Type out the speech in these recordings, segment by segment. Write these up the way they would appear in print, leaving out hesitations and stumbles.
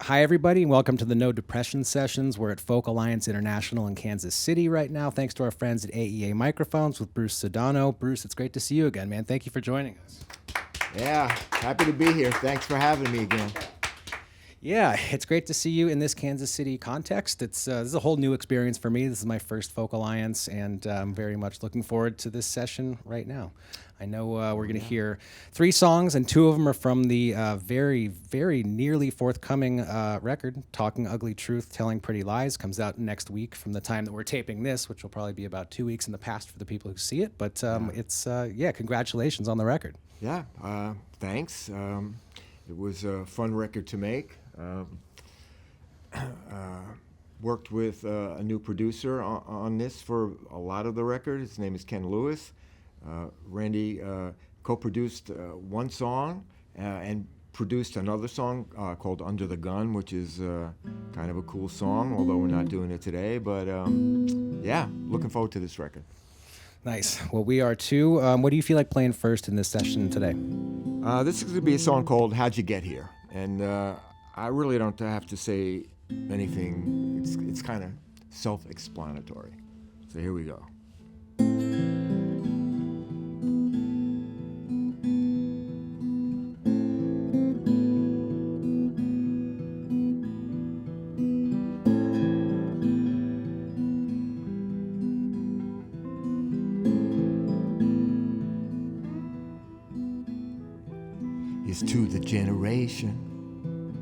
Hi, everybody, and welcome to the No Depression Sessions. We're at Folk Alliance International in Kansas City right now, thanks to our friends at AEA Microphones with Bruce Sudano. Bruce, it's great to see you again, man. Thank you for joining us. Yeah, happy to be here. Thanks for having me again. Yeah, it's great to see you in this Kansas City context. This is a whole new experience for me. This is my first Folk Alliance, and I'm very much looking forward to this session right now. I know we're going to hear 3 songs, and 2 of them are from the very, very nearly forthcoming record, Talkin Ugly Truth, Tellin Pretty Lies. Comes out next week from the time that we're taping this, which will probably be about 2 weeks in the past for the people who see it. But it's, congratulations on the record. Yeah, thanks. It was a fun record to make. Worked with a new producer on this for a lot of the record. His name is Ken Lewis. Randy co-produced one song and produced another song called Under the Gun, which is kind of a cool song, although we're not doing it today. But yeah, looking forward to this record. Nice. Well, we are too. What do you feel like playing first in this session today? This is going to be a song called How'd You Get Here? And I really don't have to say anything. It's kind of self-explanatory. So here we go. Here's to the generation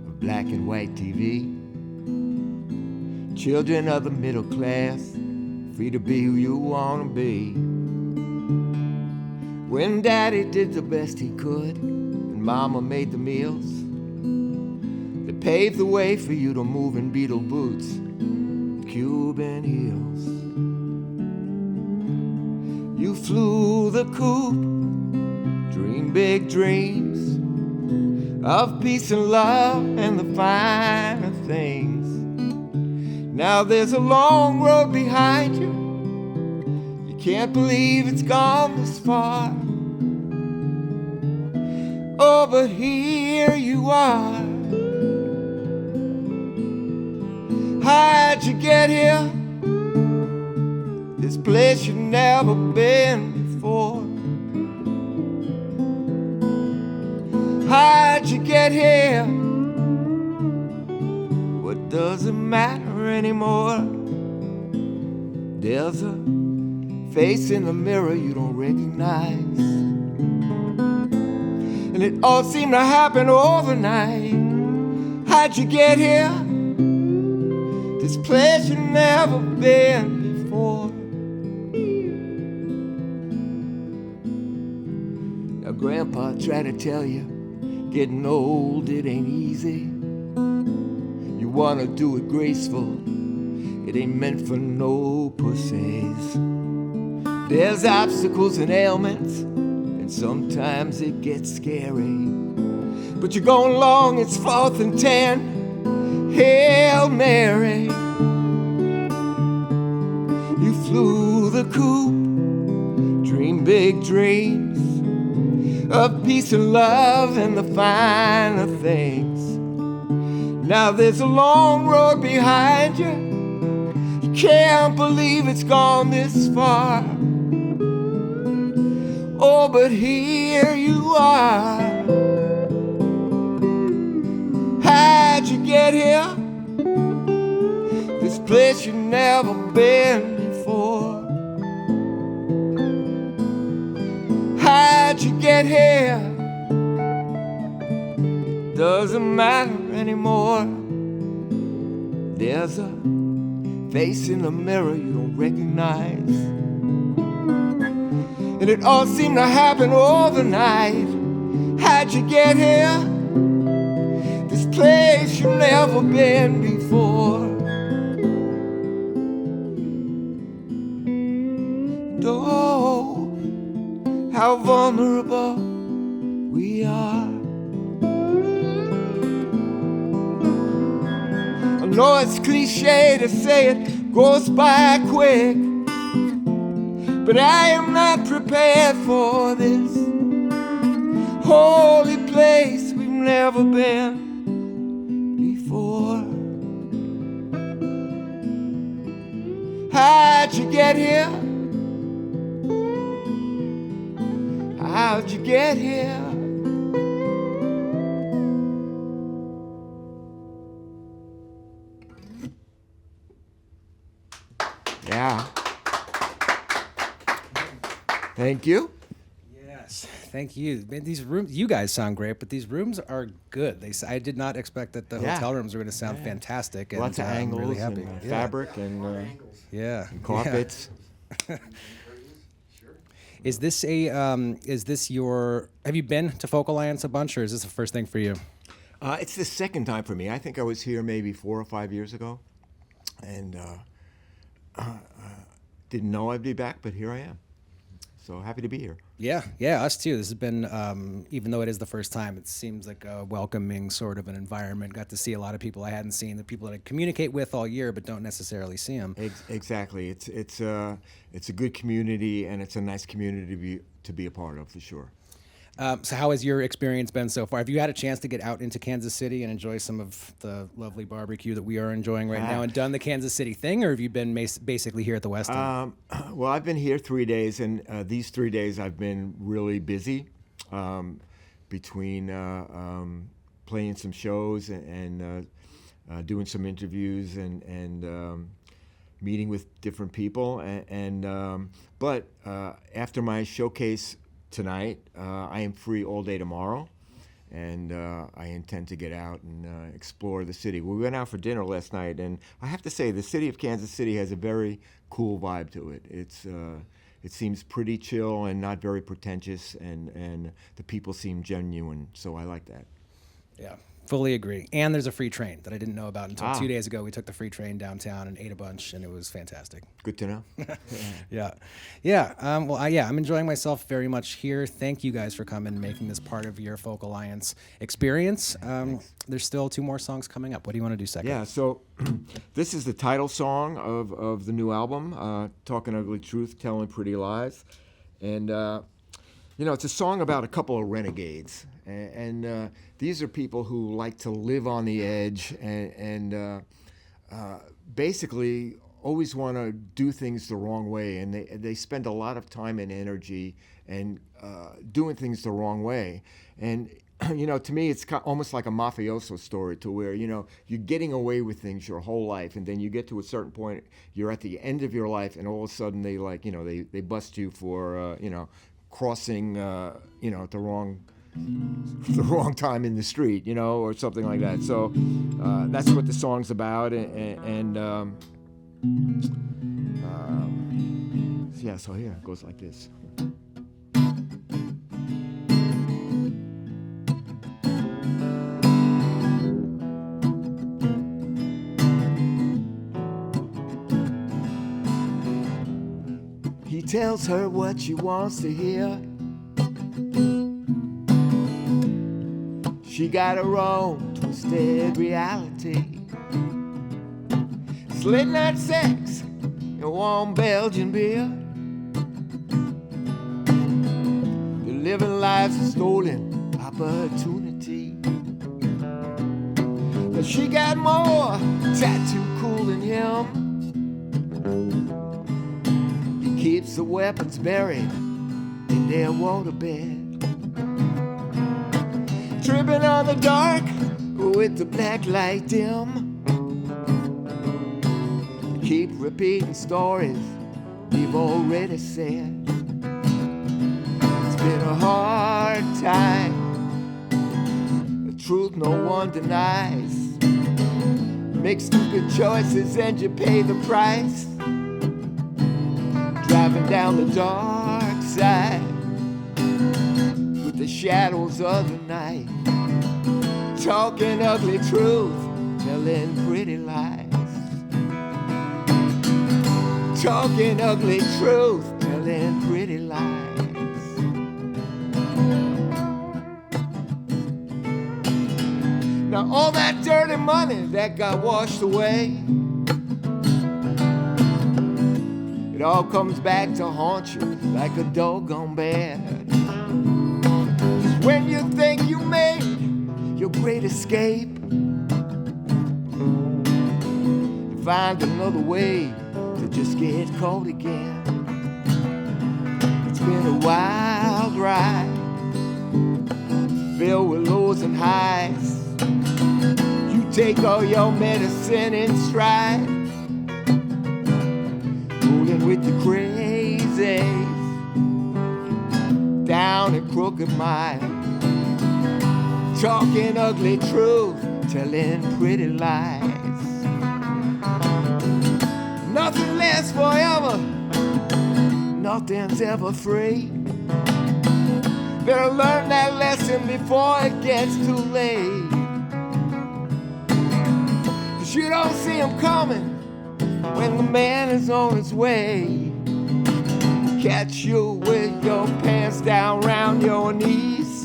of black and white TV. Children of the middle class, free to be who you want to be. When daddy did the best he could and mama made the meals, they paved the way for you to move in Beetle boots and Cuban heels. You flew the coop, dreamed big dreams of peace and love and the finer things. Now there's a long road behind you. You can't believe it's gone this far. Oh, but here you are. How'd you get here? This place you've never been before. How'd you get here? What does it matter anymore? There's a face in the mirror you don't recognize, and it all seemed to happen overnight. How'd you get here? This place you've never been before. Now Grandpa tried to tell you, getting old, it ain't easy. You wanna do it graceful, it ain't meant for no pussies. There's obstacles and ailments, and sometimes it gets scary. But you're going along, it's 4th and 10, Hail Mary. You flew the coop, dreamed big dreams of peace and love and the finer things. Now there's a long road behind you. You can't believe it's gone this far. Oh, but here you are. How'd you get here? This place you've never been before. How'd you get here? Doesn't matter anymore. There's a face in the mirror you don't recognize, and it all seemed to happen overnight. How'd you get here? This place you've never been before. And oh, how vulnerable we are. I know it's cliche to say it goes by quick, but I am not prepared for this holy place we've never been before. you get here? How'd you get here? Yeah. Thank you. Yes, thank you. Man, these rooms, you guys sound great, but these rooms are good. I did not expect that the hotel rooms were going to sound fantastic. Lots of angles, I'm really happy. and fabric and carpets. Yeah. Is this your? Have you been to Folk Alliance a bunch, or is this the first thing for you? It's the second time for me. I think I was here maybe 4 or 5 years ago, and didn't know I'd be back, but here I am. So happy to be here. Yeah, us too. This has been, even though it is the first time, it seems like a welcoming sort of an environment. Got to see a lot of people I hadn't seen, the people that I communicate with all year, but don't necessarily see them. Exactly. It's a good community, and it's a nice community to be a part of, for sure. So how has your experience been so far? Have you had a chance to get out into Kansas City and enjoy some of the lovely barbecue that we are enjoying right now and done the Kansas City thing, or have you been basically here at the West End? Well, I've been here 3 days, and these 3 days I've been really busy between playing some shows and doing some interviews and meeting with different people. But after my showcase tonight, I am free all day tomorrow, and I intend to get out and explore the city. We went out for dinner last night, and I have to say the city of Kansas City has a very cool vibe to it. It seems pretty chill and not very pretentious, and the people seem genuine, so I like that. Yeah, fully agree. And there's a free train that I didn't know about until 2 days ago. We took the free train downtown and ate a bunch, and it was fantastic. Good to know. Yeah. I'm enjoying myself very much here. Thank you guys for coming and making this part of your Folk Alliance experience. There's still 2 more songs coming up. What do you want to do second? Yeah, so this is the title song of the new album, Talkin Ugly Truth, Tellin Pretty Lies. And, it's a song about a couple of renegades. And these are people who like to live on the edge and basically always want to do things the wrong way. And they spend a lot of time and energy and doing things the wrong way. And, to me, it's almost like a mafioso story to where, you're getting away with things your whole life. And then you get to a certain point, you're at the end of your life, and all of a sudden they they bust you for, crossing, at the wrong time in the street, or something like that. So that's what the song's about, so here it goes like this. He tells her what she wants to hear. She got her own twisted reality. Slit night sex and warm Belgian beer. They're living lives of stolen opportunity. But she got more tattoo cool than him. He keeps the weapons buried in their waterbed. Tripping on the dark with the black light dim. Keep repeating stories we've already said. It's been a hard time, the truth no one denies. Make stupid choices and you pay the price. Driving down the dark side with the shadows of the night. Talking ugly truth, telling pretty lies. Talking ugly truth, telling pretty lies. Now all that dirty money that got washed away, it all comes back to haunt you like a doggone bear. Just when you think you made your great escape, you find another way to just get cold again. It's been a wild ride, filled with lows and highs. You take all your medicine in stride, rolling with the crazies down a crooked mile, talking ugly truth, telling pretty lies. Nothing lasts forever, nothing's ever free. Better learn that lesson before it gets too late. 'Cause you don't see him coming when the man is on his way. Catch you with your pants down round your knees,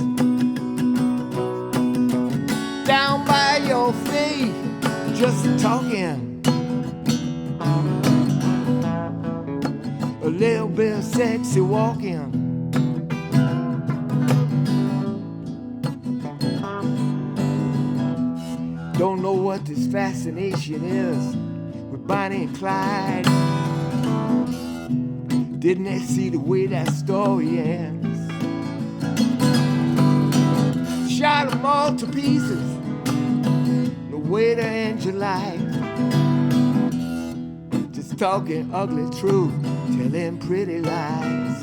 down by your feet, just talking. A little bit of sexy walking. Don't know what this fascination is with Bonnie and Clyde. Didn't they see the way that story ends? Shot them all to pieces, no way to end your life. Just talking ugly truth, telling pretty lies.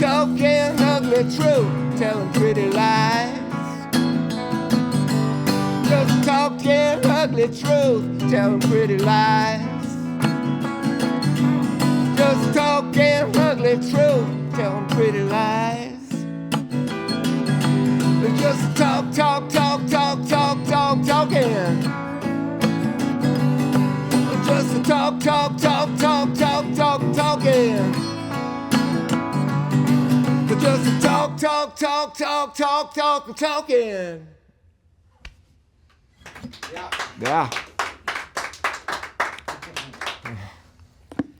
Talking ugly truth, telling pretty lies. Just talking ugly truth, telling pretty lies. Just talking ugly truth, telling pretty lies. Just talking. Just talking. Just talking. Yeah.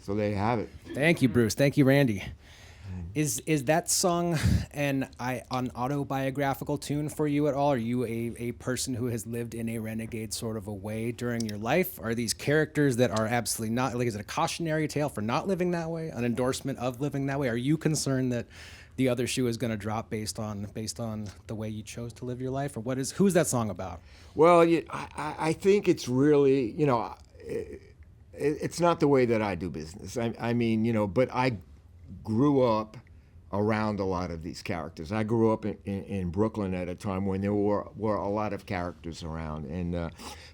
So there you have it. Thank you, Bruce. Thank you, Randy. Is that song an autobiographical tune for you at all? Are you a person who has lived in a renegade sort of a way during your life? Are these characters that are absolutely not, like, is it a cautionary tale for not living that way? An endorsement of living that way? Are you concerned that the other shoe is going to drop based on the way you chose to live your life? Or who's that song about? Well, I think it's really, it's not the way that I do business. I mean, but I grew up around a lot of these characters. I grew up in Brooklyn at a time when there were a lot of characters around, and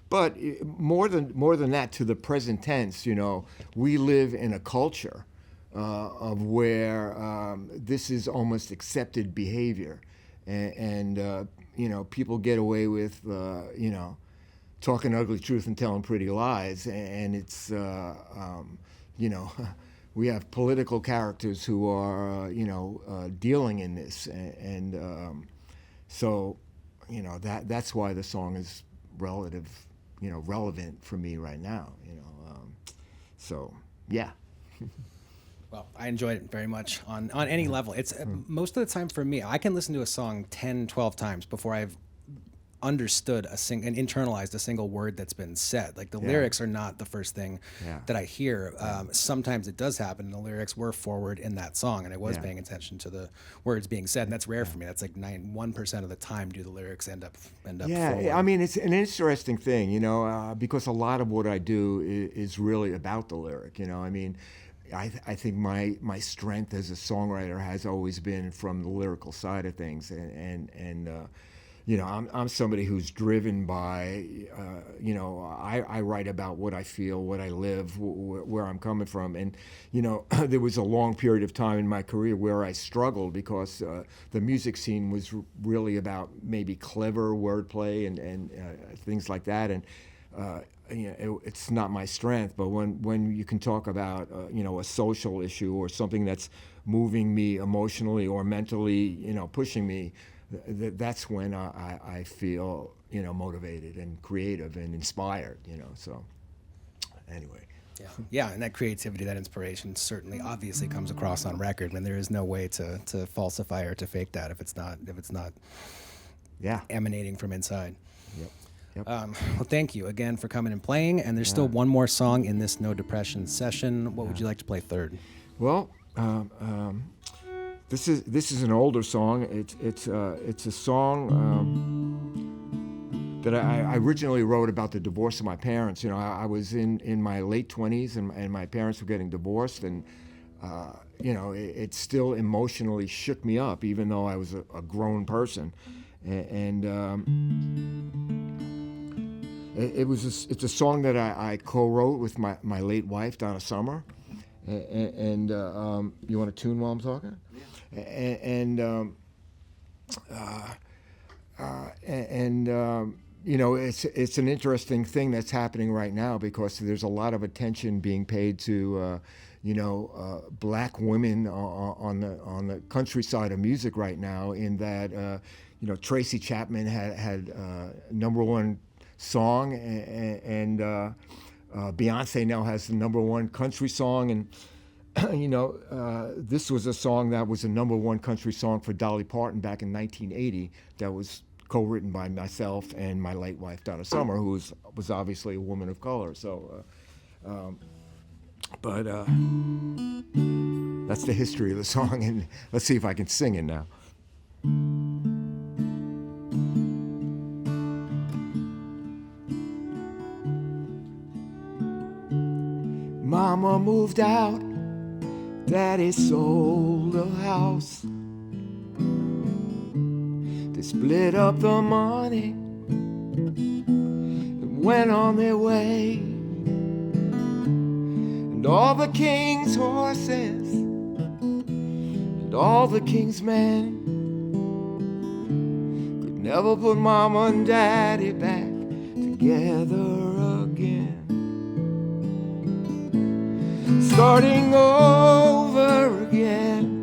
but more than that, to the present tense, we live in a culture of where this is almost accepted behavior, and people get away with talking ugly truth and telling pretty lies, and it's we have political characters who are, dealing in this, and so, that's why the song is relevant for me right now, so, yeah. Well, I enjoyed it very much on any level. It's most of the time for me, I can listen to a song 10, 12 times before I've understood and internalized a single word that's been said. Like the lyrics are not the first thing that I hear. Sometimes it does happen, and the lyrics were forward in that song, and I was paying attention to the words being said, and that's rare for me. That's like 1% of the time do the lyrics end up forward. I mean, it's an interesting thing, because a lot of what I do is really about the lyric. I mean, I think my strength as a songwriter has always been from the lyrical side of things, and I'm somebody who's driven by, I write about what I feel, what I live, where I'm coming from. And, there was a long period of time in my career where I struggled because the music scene was really about maybe clever wordplay and things like that. And, it's not my strength, but when you can talk about, a social issue or something that's moving me emotionally or mentally, pushing me, that's when I feel, motivated and creative and inspired, so anyway. Yeah, and that creativity, that inspiration certainly obviously comes across on record, and there is no way to falsify or to fake that if it's not emanating from inside. Yep. Yep. Well, thank you again for coming and playing. And there's still one more song in this No Depression session. What would you like to play third? Well, this is an older song. It's a song that I originally wrote about the divorce of my parents. You know, I was in my late 20s and my parents were getting divorced, and you know, it still emotionally shook me up, even though I was a grown person. And it's a song that I co-wrote with my late wife, Donna Summer. And you want to tune while I'm talking? Yeah. And you know, it's an interesting thing that's happening right now, because there's a lot of attention being paid to you know, black women on the countryside of music right now. In that you know, Tracy Chapman had #1 song, and Beyonce now has the #1 country song, and you know, this was a song that was a #1 country song for Dolly Parton back in 1980. That was co-written by myself and my late wife Donna Summer, who was obviously a woman of color. So, but that's the history of the song, and let's see if I can sing it now. Mama moved out, Daddy sold the house. They split up the money and went on their way. And all the king's horses and all the king's men could never put Mama and Daddy back together again. Starting over again.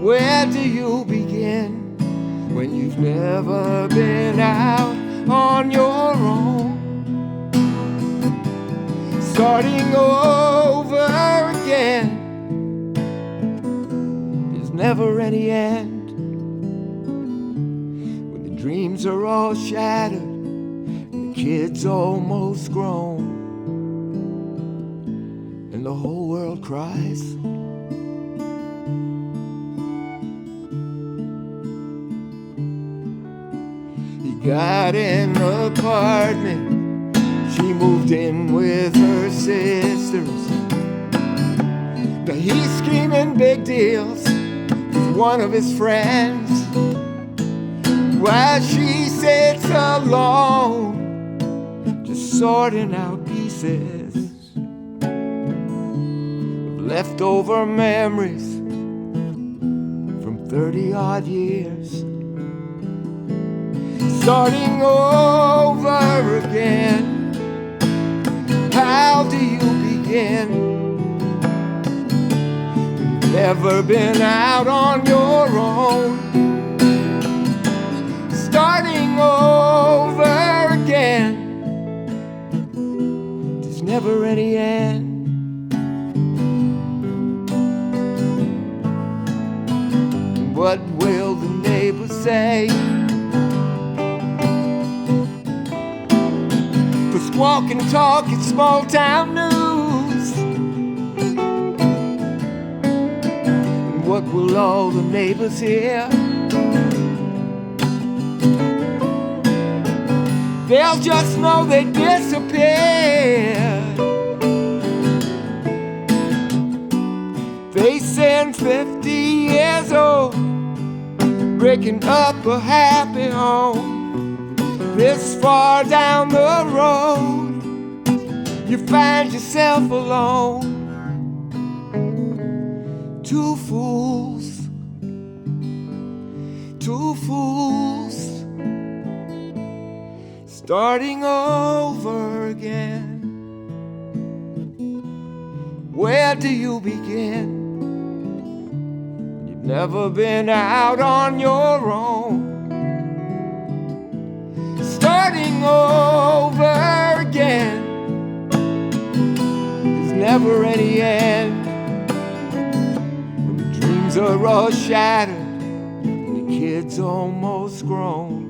Where do you begin when you've never been out on your own? Starting over again. There's never any end. When the dreams are all shattered and the kid's almost grown, the whole world cries. He got an apartment, she moved in with her sisters. Now he's screaming big deals with one of his friends, while she sits alone, just sorting out pieces. Leftover memories from 30-odd years. Starting over again. How do you begin? You've never been out on your own. Starting over again. There's never any end. What will the neighbors say? For squawk and talk, it's small town news. And what will all the neighbors hear? They'll just know they disappeared. Facing 50 years old, breaking up a happy home. This far down the road, you find yourself alone. Two fools, starting over again. Where do you begin? You've never been out on your own. Starting over again. There's never any end. When the dreams are all shattered and the kid's almost grown.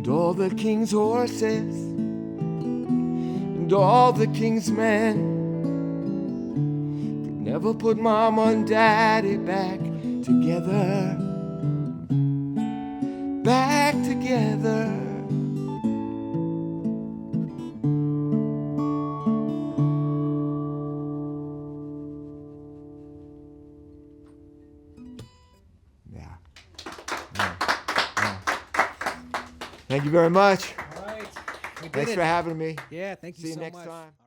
all the king's horses and all the king's men could never put mama and daddy back together, back together. Thank you very much. All right. We did Thanks it. for having me. Yeah, thank you See you so next much. time.